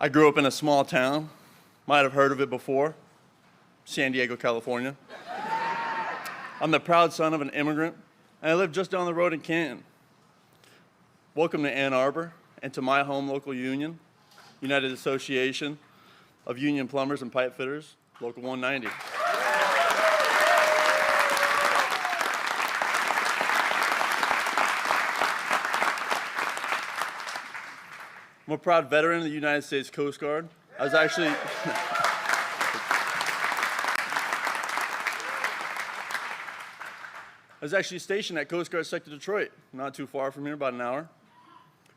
I grew up in a small town. Might have heard of it before. San Diego, California. I'm the proud son of an immigrant, and I live just down the road in Canton. Welcome to Ann Arbor and to my home local union, United Association of Union Plumbers and Pipe Fitters, Local 190. I'm a proud veteran of the United States Coast Guard. I was actually stationed at Coast Guard Sector Detroit, not too far from here, about an hour.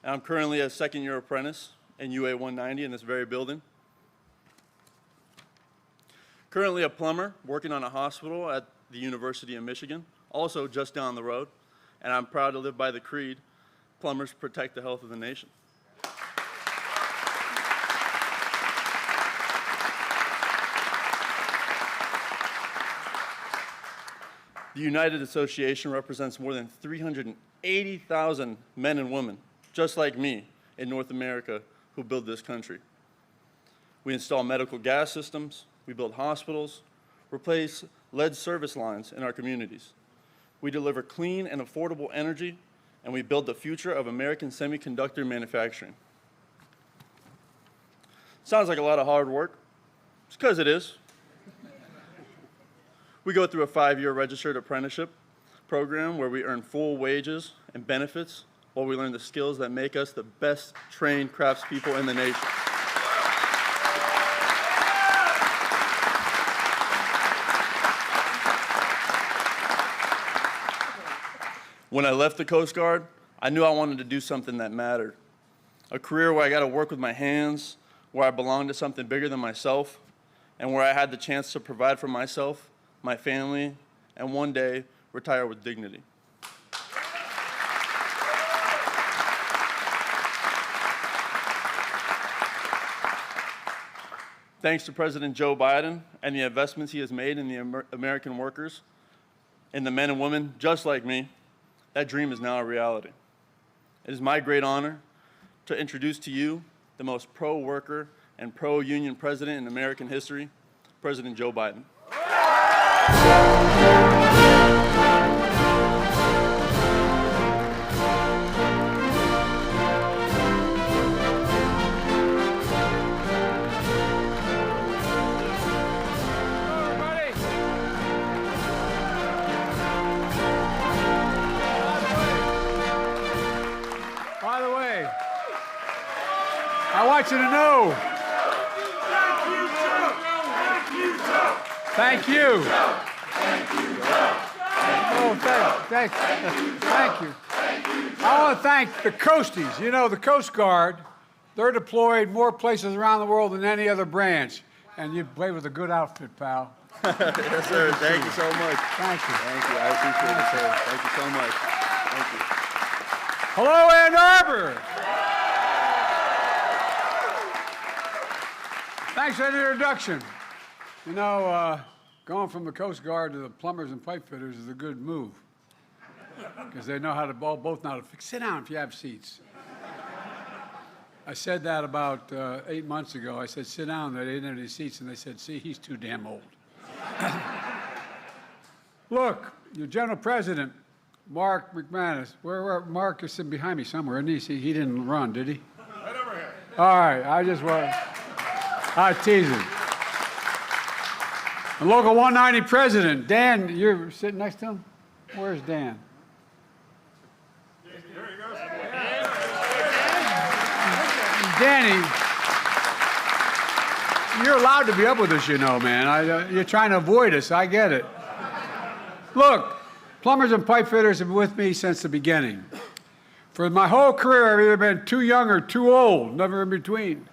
And I'm currently a second-year apprentice in UA 190 in this very building. Currently a plumber working on a hospital at the University of Michigan, also just down the road. And I'm proud to live by the creed, plumbers protect the health of the nation. The United Association represents more than 380,000 men and women, just like me, in North America who build this country. We install medical gas systems, we build hospitals, replace lead service lines in our communities. We deliver clean and affordable energy, and we build the future of American semiconductor manufacturing. Sounds like a lot of hard work. It's because it is. We go through a 5-year registered apprenticeship program where we earn full wages and benefits while we learn the skills that make us the best trained craftspeople in the nation. When I left the Coast Guard, I knew I wanted to do something that mattered. A career where I got to work with my hands, where I belonged to something bigger than myself, and where I had the chance to provide for myself, my family, and one day retire with dignity. Thanks to President Joe Biden and the investments he has made in the American workers and the men and women just like me, that dream is now a reality. It is my great honor to introduce to you the most pro-worker and pro-union president in American history, President Joe Biden. By the way, I want you to know. Thank you. Oh, thank you. I want to thank the Coasties. You know, the Coast Guard, they're deployed more places around the world than any other branch. And you play with a good outfit, pal. Yes, sir. Thank you so much. Thank you. Thank you. I appreciate it, sir. Thank you so much. Thank you. Hello, Ann Arbor. Thanks for that introduction. You know, going from the Coast Guard to the plumbers and pipe fitters is a good move because they know how to both know how to fix. Sit down if you have seats. I said that about 8 months ago. I said, sit down. They didn't have any seats, and they said, see, he's too damn old. Look, your General President, Mark McManus. Where Mark is sitting behind me somewhere, isn't he? See, he didn't run, did he? Right over here. All right, I tease him. The Local 190 president, Dan, you're sitting next to him? Where's Dan? There he goes. Danny, you're allowed to be up with us, you know, man. You're trying to avoid us. I get it. Look, plumbers and pipe fitters have been with me since the beginning. For my whole career, I've either been too young or too old, never in between.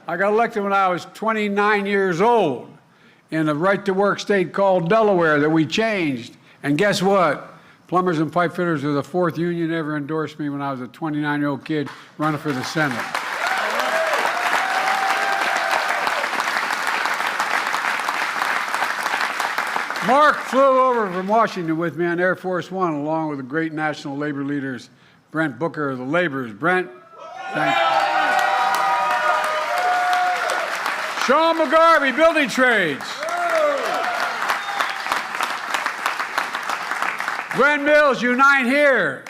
I got elected when I was 29 years old in a right-to-work state called Delaware that we changed. And guess what? Plumbers and pipe fitters were the 4th union to ever endorsed me when I was a 29-year-old kid running for the Senate. Mark flew over from Washington with me on Air Force One, along with the great national labor leaders, Brent Booker of the Laborers. Brent, thank you. Sean McGarvey, Building Trades. Gwen Mills, Unite Here.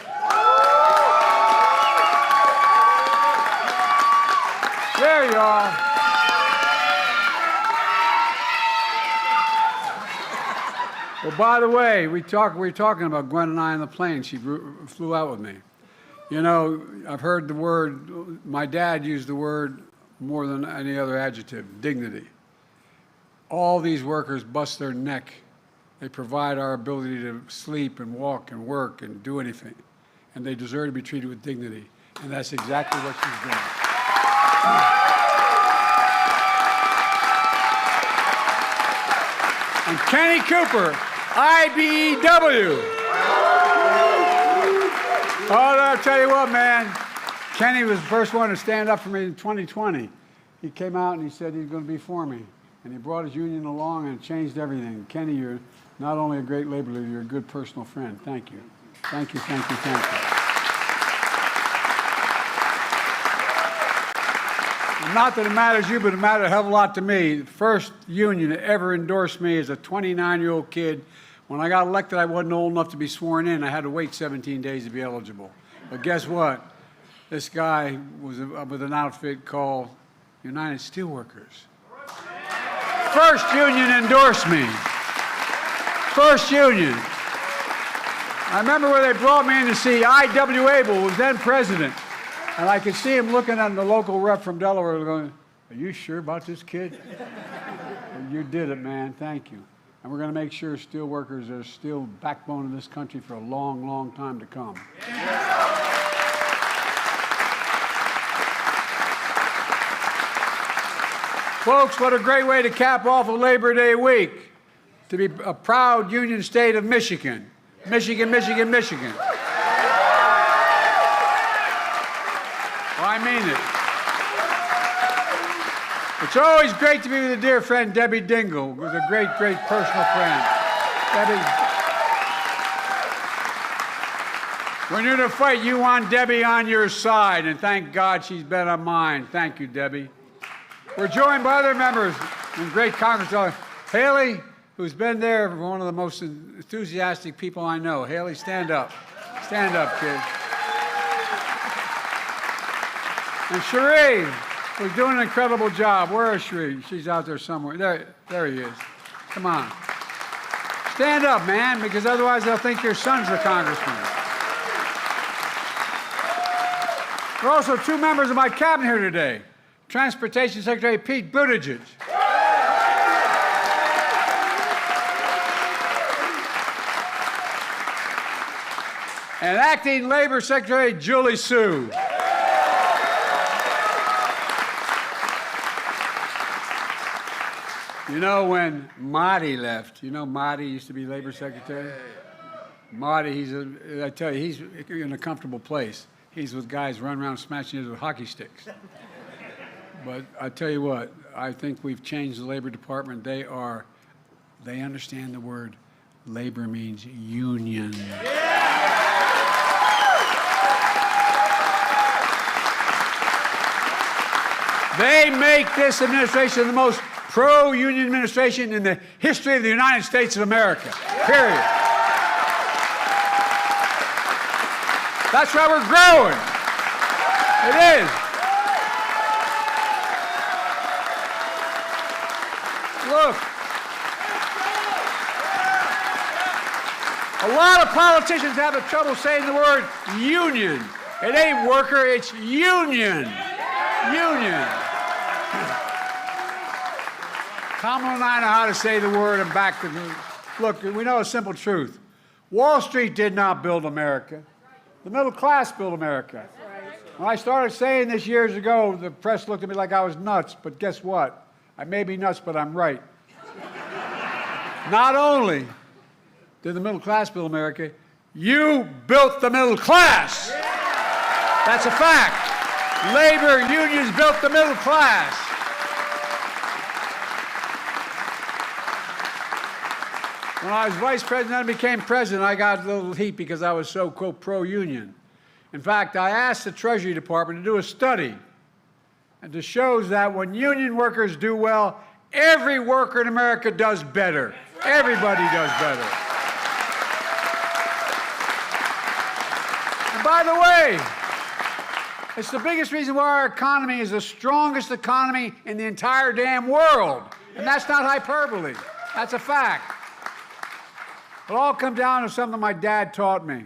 There you are. Well, by the way, we were talking about Gwen and I on the plane. She flew out with me. You know, I've heard the word, my dad used the word more than any other adjective, dignity. All these workers bust their neck. They provide our ability to sleep and walk and work and do anything. And they deserve to be treated with dignity. And that's exactly what she's doing. And Kenny Cooper, IBEW. Oh, I'll tell you what, man. Kenny was the first one to stand up for me in 2020. He came out and he said he's going to be for me. And he brought his union along and it changed everything. Kenny, you're not only a great labor leader, you're a good personal friend. Thank you. Thank you, thank you, thank you. And not that it matters to you, but it mattered a hell of a lot to me. The first union that ever endorsed me as a 29-year-old kid. When I got elected, I wasn't old enough to be sworn in. I had to wait 17 days to be eligible. But guess what? This guy was with an outfit called United Steelworkers. First union endorsed me. First union. I remember where they brought me in to see I.W. Abel, who was then president. And I could see him looking at the local rep from Delaware going, "Are you sure about this kid?" Well, you did it, man. Thank you. And we're going to make sure steel workers are still backbone of this country for a long, long time to come. Folks, what a great way to cap off a Labor Day week. To be a proud union state of Michigan. Michigan, Michigan, Michigan. Well, I mean it. It's always great to be with a dear friend, Debbie Dingle, who's a great, great personal friend. Debbie, when you're in a fight, you want Debbie on your side, and thank God she's been on mine. Thank you, Debbie. We're joined by other members and great Congress. Haley, who's been there, one of the most enthusiastic people I know. Haley, stand up. Stand up, kid. And Cherie, who's doing an incredible job. Where is Cherie? She's out there somewhere. There he is. Come on. Stand up, man, because otherwise they'll think your son's the congressman. There are also two members of my cabinet here today. Transportation Secretary Pete Buttigieg. And Acting Labor Secretary Julie Su. You know, when Marty left, you know Marty used to be Labor Secretary? Marty, I tell you, he's in a comfortable place. He's with guys running around smashing it with hockey sticks. But I tell you what, I think we've changed the Labor Department. They understand the word labor means union. They make this administration the most pro-union administration in the history of the United States of America, period. That's why we're growing. It is. Look, a lot of politicians have trouble saying the word union. It ain't worker, it's union. Union. Kamala and I know how to say the word and back the. Look, we know a simple truth. Wall Street did not build America. The middle class built America. When I started saying this years ago, the press looked at me like I was nuts, but guess what? I may be nuts, but I'm right. Not only did the middle class build America, you built the middle class. That's a fact. Labor unions built the middle class. When I was vice president and became president, I got a little heat because I was so, quote, pro-union. In fact, I asked the Treasury Department to do a study and to shows that when union workers do well, every worker in America does better. Everybody does better. And by the way, it's the biggest reason why our economy is the strongest economy in the entire damn world. And that's not hyperbole. That's a fact. It all comes down to something my dad taught me,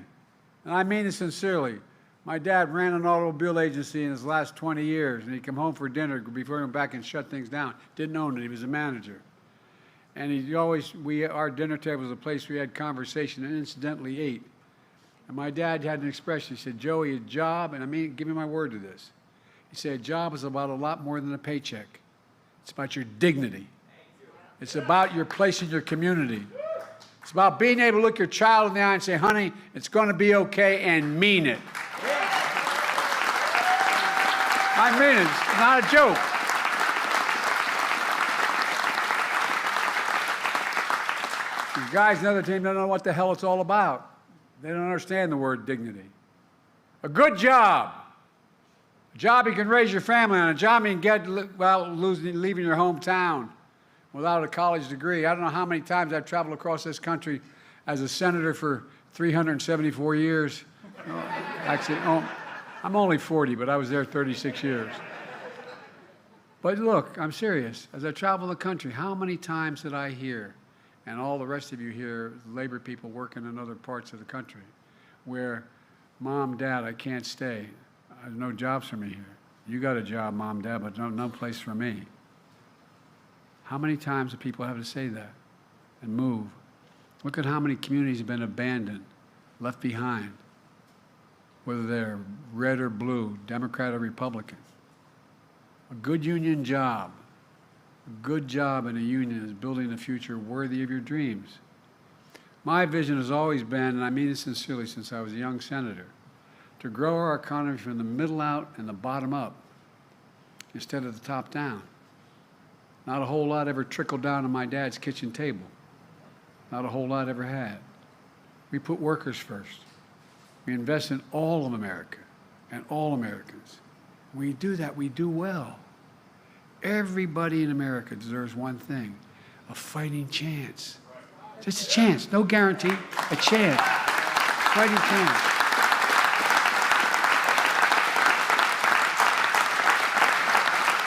and I mean it sincerely. My dad ran an automobile agency in his last 20 years, and he'd come home for dinner before he went back and shut things down. Didn't own it. He was a manager. And our dinner table was a place we had conversation and incidentally ate. And my dad had an expression. He said, Joey, a job, and I mean, give me my word to this. He said, a job is about a lot more than a paycheck. It's about your dignity. It's about your place in your community. It's about being able to look your child in the eye and say, honey, it's going to be okay, and mean it. I mean it. It's not a joke. These guys in the other team don't know what the hell it's all about. They don't understand the word dignity. A good job. A job you can raise your family on. A job you can get without leaving your hometown without a college degree. I don't know how many times I've traveled across this country as a senator for 374 years. Actually, I'm only 40, but I was there 36 years. But look, I'm serious. As I travel the country, how many times did I hear, and all the rest of you hear, labor people working in other parts of the country, where, Mom, Dad, I can't stay. There's no jobs for me here. You got a job, Mom, Dad, but no place for me. How many times do people have to say that and move? Look at how many communities have been abandoned, left behind, whether they're red or blue, Democrat or Republican. A good union job, a good job in a union is building a future worthy of your dreams. My vision has always been, and I mean this sincerely since I was a young senator, to grow our economy from the middle out and the bottom up instead of the top down. Not a whole lot ever trickled down to my dad's kitchen table. Not a whole lot ever had. We put workers first. We invest in all of America and all Americans. When we do that, we do well. Everybody in America deserves one thing, a fighting chance. Just a chance, no guarantee, a chance, fighting chance.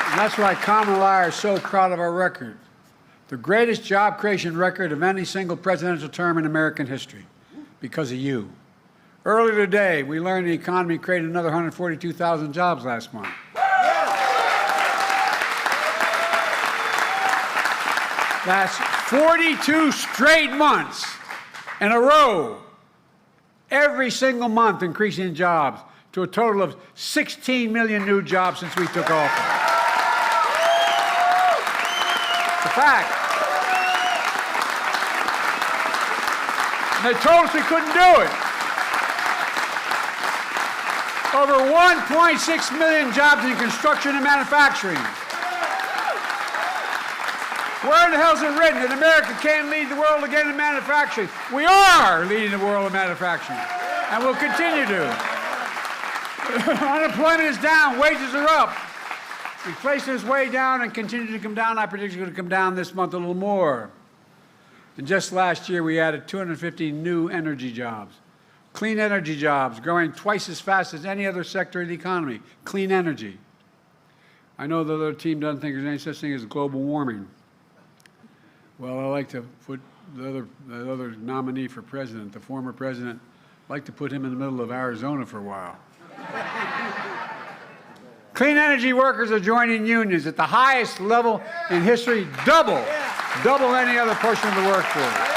And that's why Kamala and I are so proud of our record. The greatest job creation record of any single presidential term in American history, because of you. Earlier today, we learned the economy created another 142,000 jobs last month. That's 42 straight months in a row, every single month increasing jobs to a total of 16 million new jobs since we took office. It's a fact. And they told us we couldn't do it. Over 1.6 million jobs in construction and manufacturing. Where in the hell is it written that America can't lead the world again in manufacturing? We are leading the world in manufacturing, and we'll continue to. Unemployment is down, wages are up. Inflation is way down and continue to come down. I predict it's going to come down this month a little more. And just last year, we added 250 new energy jobs. Clean energy jobs, growing twice as fast as any other sector of the economy. Clean energy. I know the other team doesn't think there's any such thing as global warming. Well, I like to put the other nominee for president, the former president, I'd like to put him in the middle of Arizona for a while. Clean energy workers are joining unions at the highest level in history, double any other portion of the workforce.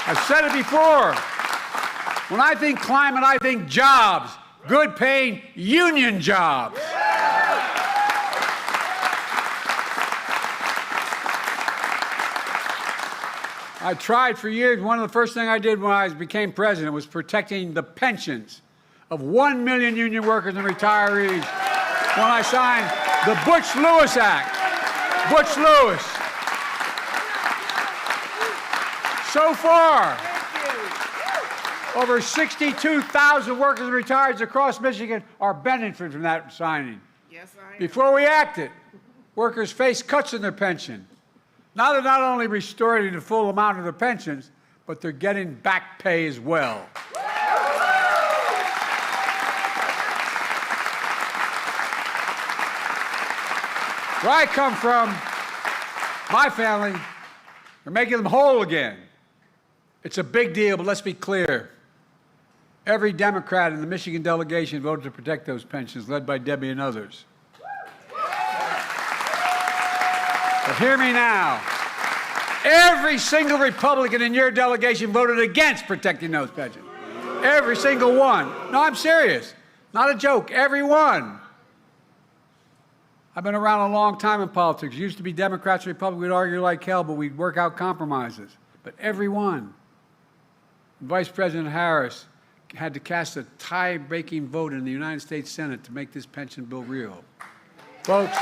I've said it before. When I think climate, I think jobs, good paying union jobs. I tried for years. One of the first things I did when I became president was protecting the pensions of 1 million union workers and retirees when I signed the Butch-Lewis Act. Butch-Lewis. So far, Over 62,000 workers and retirees across Michigan are benefiting from that signing. Yes, I am. Before we acted, workers faced cuts in their pension. Now they're not only restoring the full amount of their pensions, but they're getting back pay as well. Where I come from, my family, are making them whole again. It's a big deal, but let's be clear. Every Democrat in the Michigan delegation voted to protect those pensions, led by Debbie and others. But hear me now. Every single Republican in your delegation voted against protecting those pensions. Every single one. No, I'm serious. Not a joke. Every one. I've been around a long time in politics. Used to be Democrats and Republicans. We'd argue like hell, but we'd work out compromises. But every one. Vice President Harris had to cast a tie-breaking vote in the United States Senate to make this pension bill real. Folks,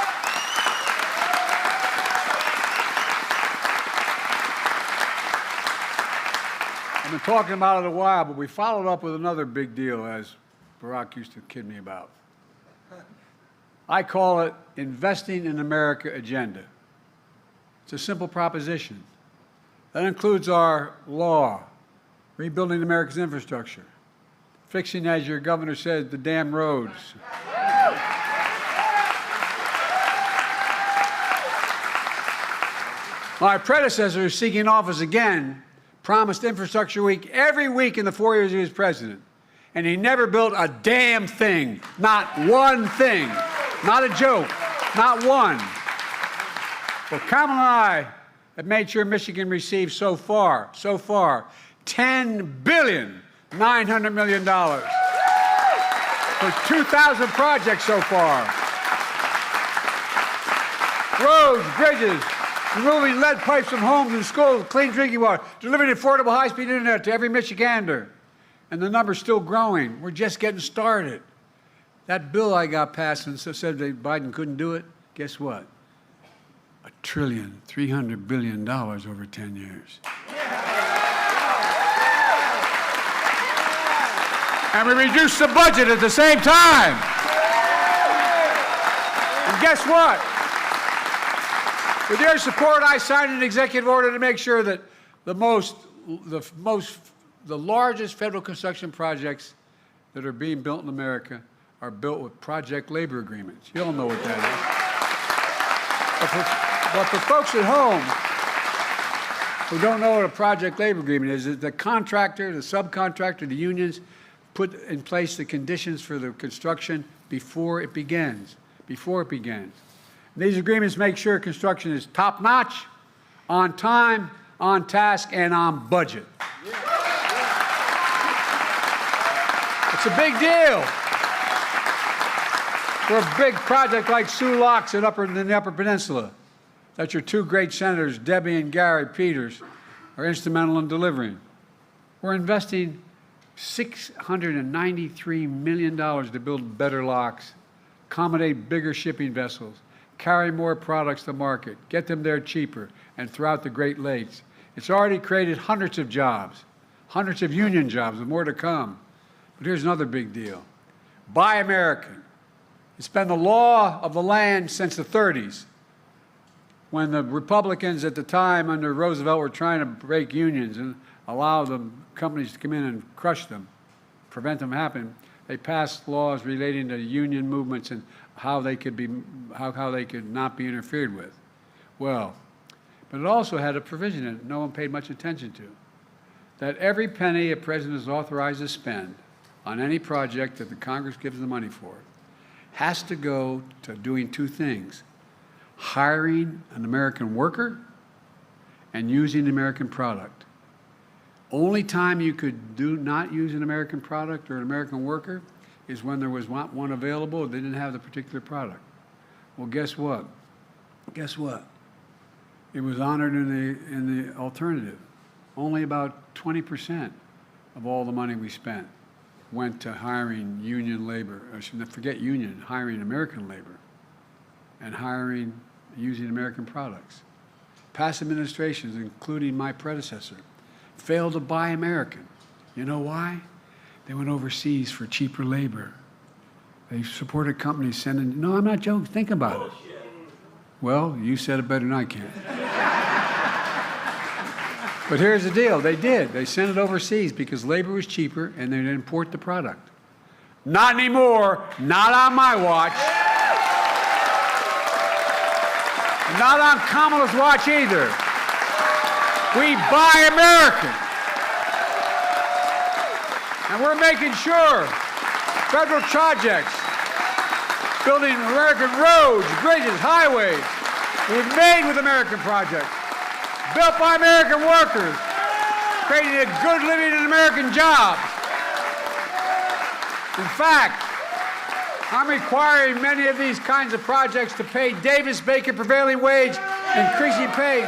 I've been talking about it a while, but we followed up with another big deal, as Barack used to kid me about. I call it Investing in America agenda. It's a simple proposition. That includes our law, rebuilding America's infrastructure, fixing, as your governor said, the damn roads. My predecessor, who's seeking office again, promised Infrastructure Week every week in the 4 years he was president. And he never built a damn thing. Not one thing. Not a joke. Not one. Well, Kamala and I have made sure Michigan receives so far, $10.9 billion for 2,000 projects so far. Roads, bridges, removing lead pipes from homes and schools, clean drinking water, delivering affordable high-speed internet to every Michigander. And the number's still growing. We're just getting started. That bill I got passed and said that Biden couldn't do it, guess what? $1.3 trillion over 10 years. And we reduced the budget at the same time. And guess what? With your support, I signed an executive order to make sure that the largest federal construction projects that are being built in America are built with project labor agreements. You all know what that is. But for folks at home who don't know what a project labor agreement is, the contractor, the subcontractor, the unions put in place the conditions for the construction before it begins. And these agreements make sure construction is top-notch, on time, on task, and on budget. It's a big deal. For a big project like Soo Locks in the Upper Peninsula, that your two great senators, Debbie and Gary Peters, are instrumental in delivering. We're investing $693 million to build better locks, accommodate bigger shipping vessels, carry more products to market, get them there cheaper, and throughout the Great Lakes. It's already created hundreds of jobs, hundreds of union jobs, and more to come. But here's another big deal. Buy American. It's been the law of the land since the 30s, when the Republicans at the time under Roosevelt were trying to break unions and allow the companies to come in and crush them, prevent them happening. They passed laws relating to union movements and how they could not be interfered with. Well, but it also had a provision in it no one paid much attention to, that every penny a president is authorized to spend on any project that the Congress gives the money for has to go to doing two things: hiring an American worker and using the American product. Only time you could not use an American product or an American worker is when there was one available and they didn't have the particular product. Well, guess what? It was honored in the alternative. Only about 20% of all the money we spent went to hiring union labor, forget union, hiring American labor, and using American products. Past administrations, including my predecessor, failed to buy American. You know why? They went overseas for cheaper labor. They supported companies sending, no, I'm not joking, think about it. Well, you said it better than I can. But here's the deal, they did. They sent it overseas because labor was cheaper and they'd import the product. Not anymore, not on my watch. Not on Kamala's watch either. We buy American. And we're making sure federal projects, building American roads, bridges, highways, were made with American projects, built by American workers, creating a good living and American jobs. In fact, I'm requiring many of these kinds of projects to pay Davis-Bacon prevailing wage, increasing pay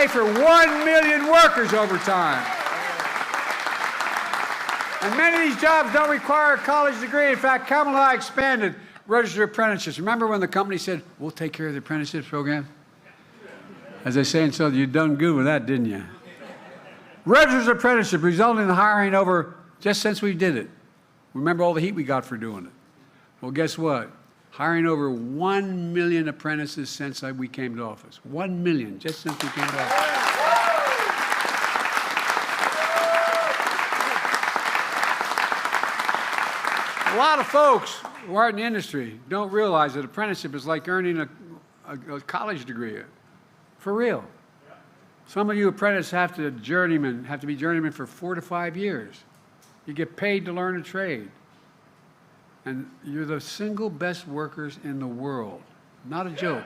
for 1 million workers over time. And many of these jobs don't require a college degree. In fact, Kamala and I expanded registered apprenticeships. Remember when the company said, we'll take care of the apprenticeship program? As they say in Southern, you done good with that, didn't you? Registered apprenticeship resulting in the hiring over, just since we did it. Remember all the heat we got for doing it. Well, guess what? Hiring over 1 million apprentices since we came to office. 1 million, just since we came to office. A lot of folks who are in the industry don't realize that apprenticeship is like earning a college degree. For real. Some of you apprentices have to be journeymen for 4 to 5 years. You get paid to learn a trade. And you're the single best workers in the world. Not a joke.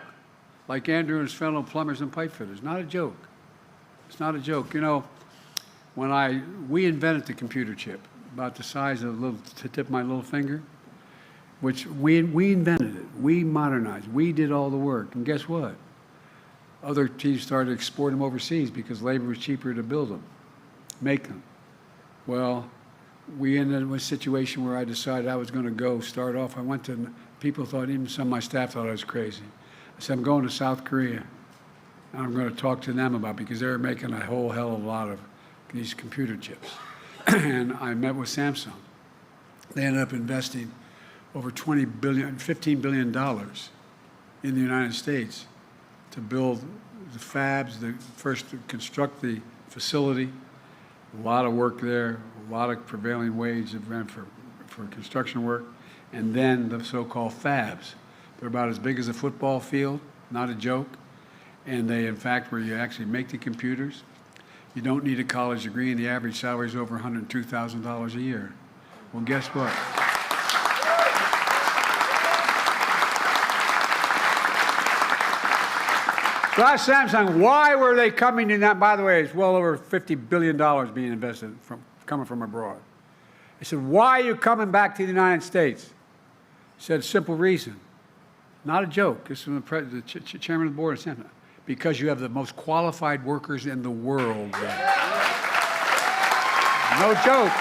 Like Andrew and his fellow plumbers and pipe fitters. Not a joke. It's not a joke. You know, we invented the computer chip, about the size of the tip of my little finger, which we invented it. We modernized. We did all the work. And guess what? Other teams started to export them overseas because labor was cheaper to build them, make them. Well, we ended up with a situation where I decided I was going to start off. I went to, people thought, even some of my staff thought I was crazy. I said, I'm going to South Korea. And I'm going to talk to them about, because they were making a whole hell of a lot of these computer chips. And I met with Samsung. They ended up investing over $15 billion in the United States to build the fabs, first to construct the facility. A lot of work there, a lot of prevailing wage for construction work, and then the so-called fabs. They're about as big as a football field, not a joke. And they, in fact, where you actually make the computers, you don't need a college degree, and the average salary is over $102,000 a year. Well, guess what? So I asked Samsung, why were they coming in that? By the way, it's well over $50 billion being invested coming from abroad. I said, why are you coming back to the United States? He said, simple reason. Not a joke. This is from the chairman of the board of Samsung. Because you have the most qualified workers in the world. No joke.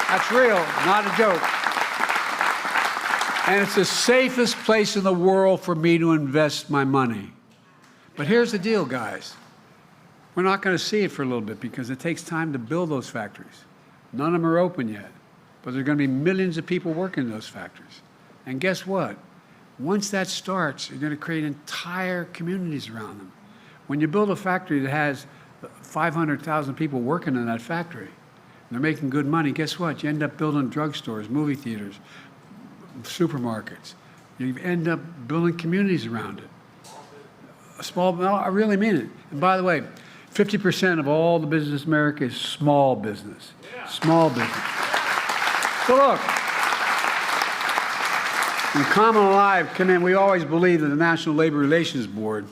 That's real, not a joke. And it's the safest place in the world for me to invest my money. But here's the deal, guys. We're not going to see it for a little bit because it takes time to build those factories. None of them are open yet. But there are going to be millions of people working in those factories. And guess what? Once that starts, you're going to create entire communities around them. When you build a factory that has 500,000 people working in that factory, and they're making good money, guess what? You end up building drugstores, movie theaters, supermarkets. You end up building communities around it. I really mean it. And by the way, 50% of all the business in America is small business. Small business. So look, when Kamala and I come in, we always believe that the National Labor Relations Board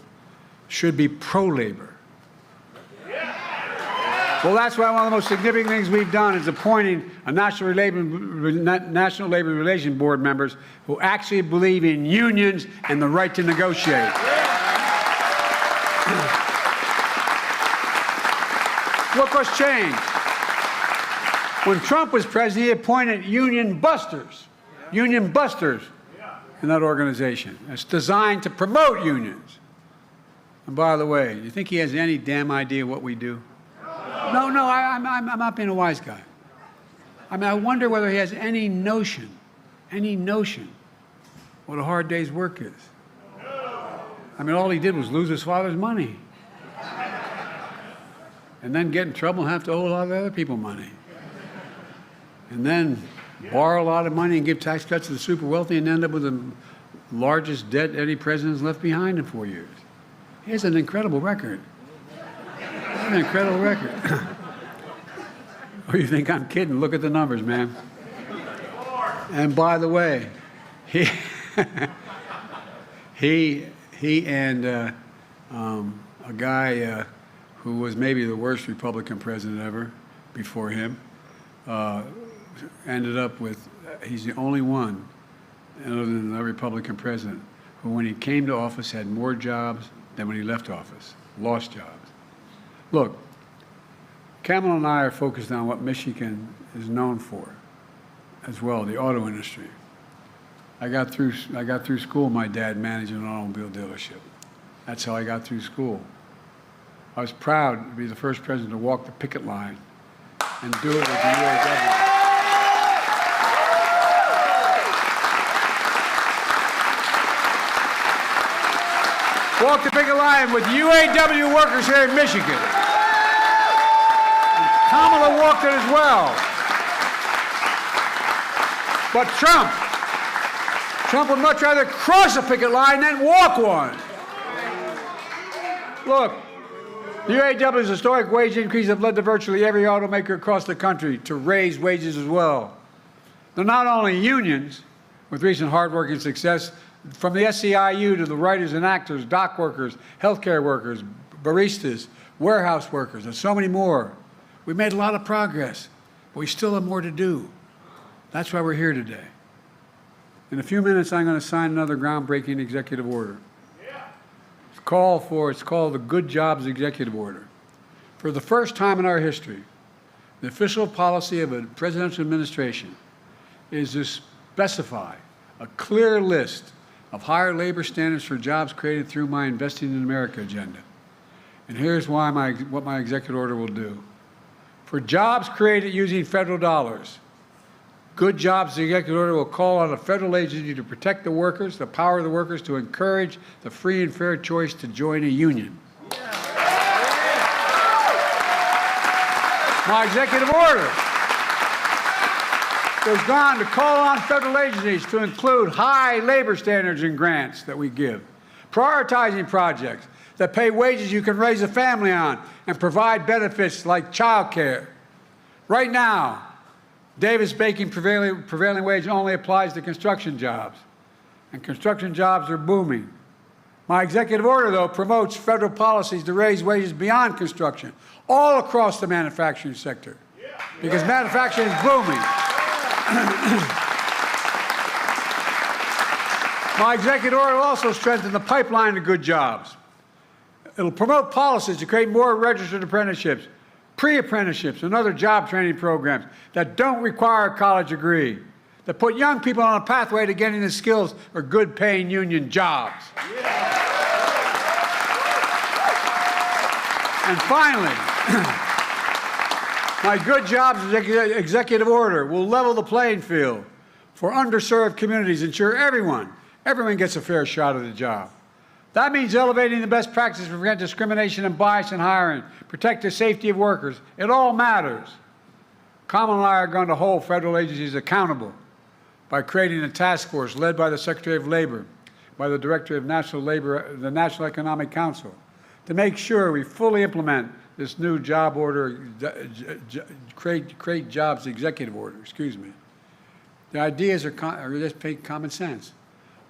should be pro-labor. Well, that's why one of the most significant things we've done is appointing a National Labor Relations Board members who actually believe in unions and the right to negotiate. Look what's changed. When Trump was president, he appointed union busters in that organization. It's designed to promote unions. And by the way, you think he has any damn idea what we do? No, I'm not being a wise guy. I mean, I wonder whether he has any notion what a hard day's work is. I mean, all he did was lose his father's money. And then get in trouble and have to owe a lot of other people money. And then borrow a lot of money and give tax cuts to the super wealthy and end up with the largest debt any president's left behind in 4 years. He has an incredible record. An incredible record. Oh, you think I'm kidding? Look at the numbers, man. And by the way, he and a guy who was maybe the worst Republican president ever before him ended up with, he's the only one, other than the Republican president, who when he came to office had more jobs than when he left office, lost jobs. Look, Kamala and I are focused on what Michigan is known for as well, the auto industry. I got through school, my dad managing an automobile dealership. That's how I got through school. I was proud to be the first president to walk the picket line and do it with the UAW. Walk the picket line with UAW workers here in Michigan. And Kamala walked it as well. But Trump would much rather cross a picket line than walk one. Look, the UAW's historic wage increase have led to virtually every automaker across the country to raise wages as well. They're not only unions, with recent hardworking success, from the SEIU to the writers and actors, dock workers, healthcare workers, baristas, warehouse workers, and so many more. We've made a lot of progress, but we still have more to do. That's why we're here today. In a few minutes, I'm going to sign another groundbreaking executive order. It's called the Good Jobs Executive Order. For the first time in our history, the official policy of a presidential administration is to specify a clear list of higher labor standards for jobs created through my Investing in America agenda. And here's why what my executive order will do. For jobs created using federal dollars, Good Jobs Executive Order will call on a federal agency to protect the workers, the power of the workers, to encourage the free and fair choice to join a union. My executive order goes on to call on federal agencies to include high labor standards in grants that we give, prioritizing projects that pay wages you can raise a family on and provide benefits like child care. Right now, Davis-Bacon prevailing wage only applies to construction jobs, and construction jobs are booming. My executive order, though, promotes federal policies to raise wages beyond construction, all across the manufacturing sector, because manufacturing is booming. My executive order will also strengthen the pipeline to good jobs. It'll promote policies to create more registered apprenticeships, pre-apprenticeships, and other job training programs that don't require a college degree, that put young people on a pathway to getting the skills for good-paying union jobs. And finally, my Good Jobs Executive Order will level the playing field for underserved communities, ensure everyone gets a fair shot at a job. That means elevating the best practices to prevent discrimination and bias in hiring, protect the safety of workers. It all matters. Kamala and I are going to hold federal agencies accountable by creating a task force led by the Secretary of Labor, by the Director of the National Economic Council, to make sure we fully implement this new job order, create jobs executive order, excuse me. The ideas are just common sense.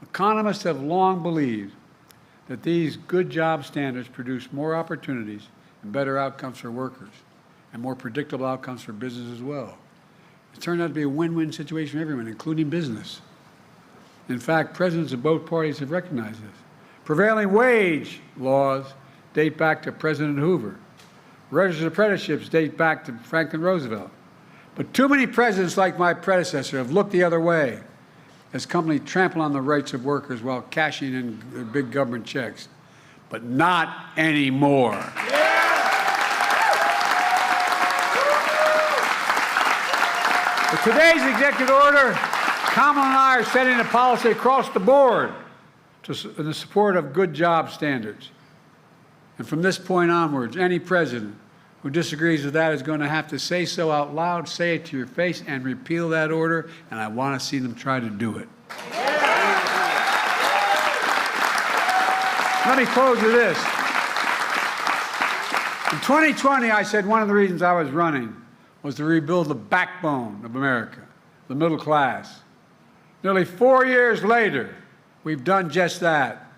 Economists have long believed that these good job standards produce more opportunities and better outcomes for workers and more predictable outcomes for business as well. It turned out to be a win-win situation for everyone, including business. In fact, presidents of both parties have recognized this. Prevailing wage laws date back to President Hoover. Registered apprenticeships date back to Franklin Roosevelt. But too many presidents like my predecessor have looked the other way as companies trample on the rights of workers while cashing in their big government checks. But not anymore. With today's executive order, Kamala and I are setting a policy across the board in the support of good job standards. And from this point onwards, any president who disagrees with that is going to have to say so out loud, say it to your face, and repeal that order, and I want to see them try to do it. Let me close with this. In 2020, I said one of the reasons I was running was to rebuild the backbone of America, the middle class. Nearly 4 years later, we've done just that.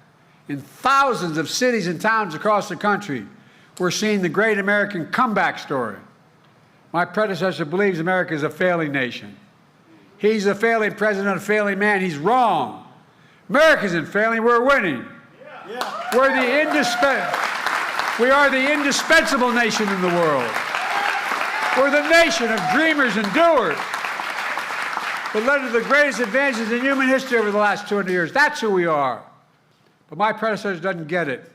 In thousands of cities and towns across the country, we're seeing the great American comeback story. My predecessor believes America is a failing nation. He's a failing president, a failing man. He's wrong. America isn't failing, we're winning. We are the indispensable nation in the world. We're the nation of dreamers and doers that led to the greatest advances in human history over the last 200 years. That's who we are. But my predecessor doesn't get it.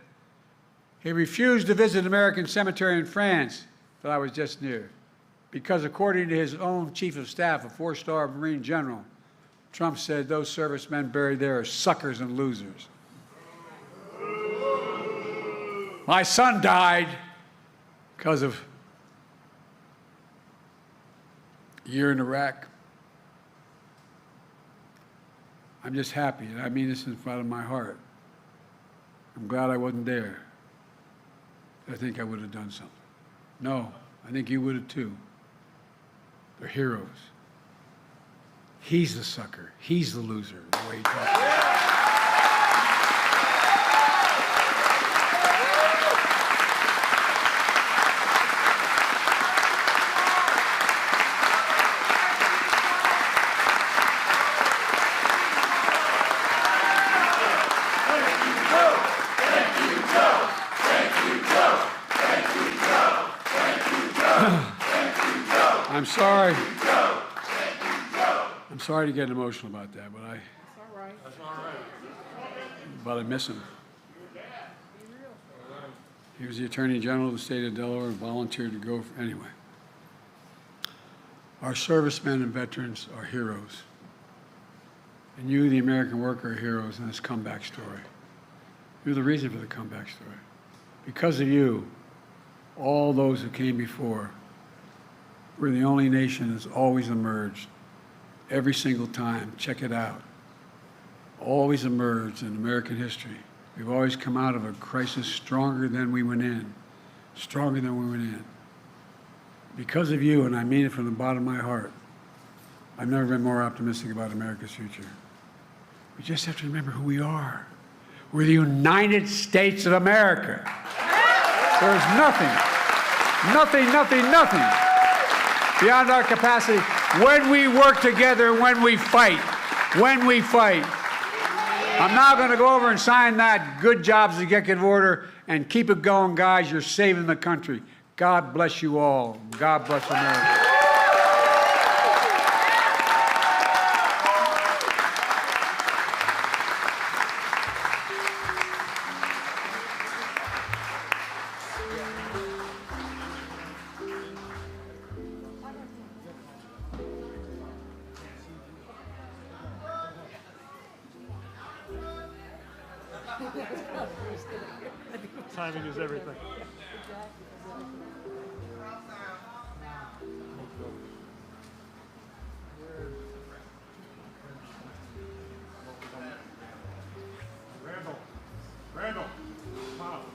He refused to visit an American cemetery in France that I was just near because, according to his own chief of staff, a 4-star Marine general, Trump said those servicemen buried there are suckers and losers. My son died because of a year in Iraq. I'm just happy, and I mean this in front of my heart. I'm glad I wasn't there. I think I would have done something. No, I think you would have too. They're heroes. He's the sucker. He's the loser, the way he talks about it. I'm sorry. I'm sorry to get emotional about that, but I miss him. He was the Attorney General of the state of Delaware and volunteered to go anyway. Our servicemen and veterans are heroes. And you, the American worker, are heroes in this comeback story. You're the reason for the comeback story. Because of you, all those who came before, we're the only nation that's always emerged every single time. Check it out. Always emerged in American history. We've always come out of a crisis stronger than we went in. Stronger than we went in. Because of you, and I mean it from the bottom of my heart, I've never been more optimistic about America's future. We just have to remember who we are. We're the United States of America. There's nothing beyond our capacity when we work together, when we fight. I'm now going to go over and sign that good jobs executive order and keep it going, guys. You're saving the country. God bless you all. God bless America. Timing is everything. Randall, Pop.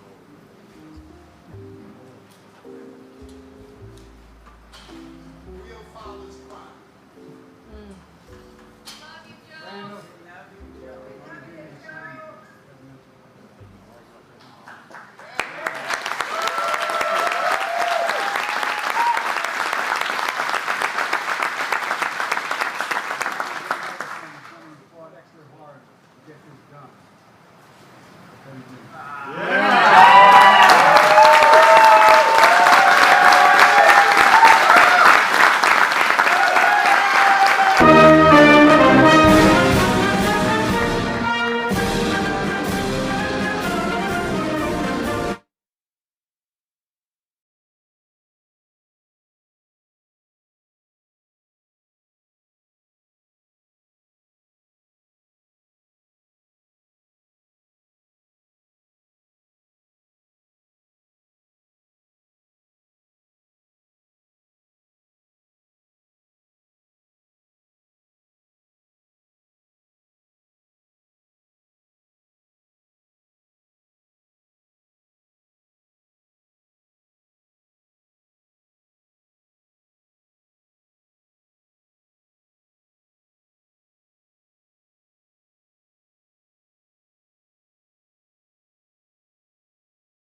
Yeah.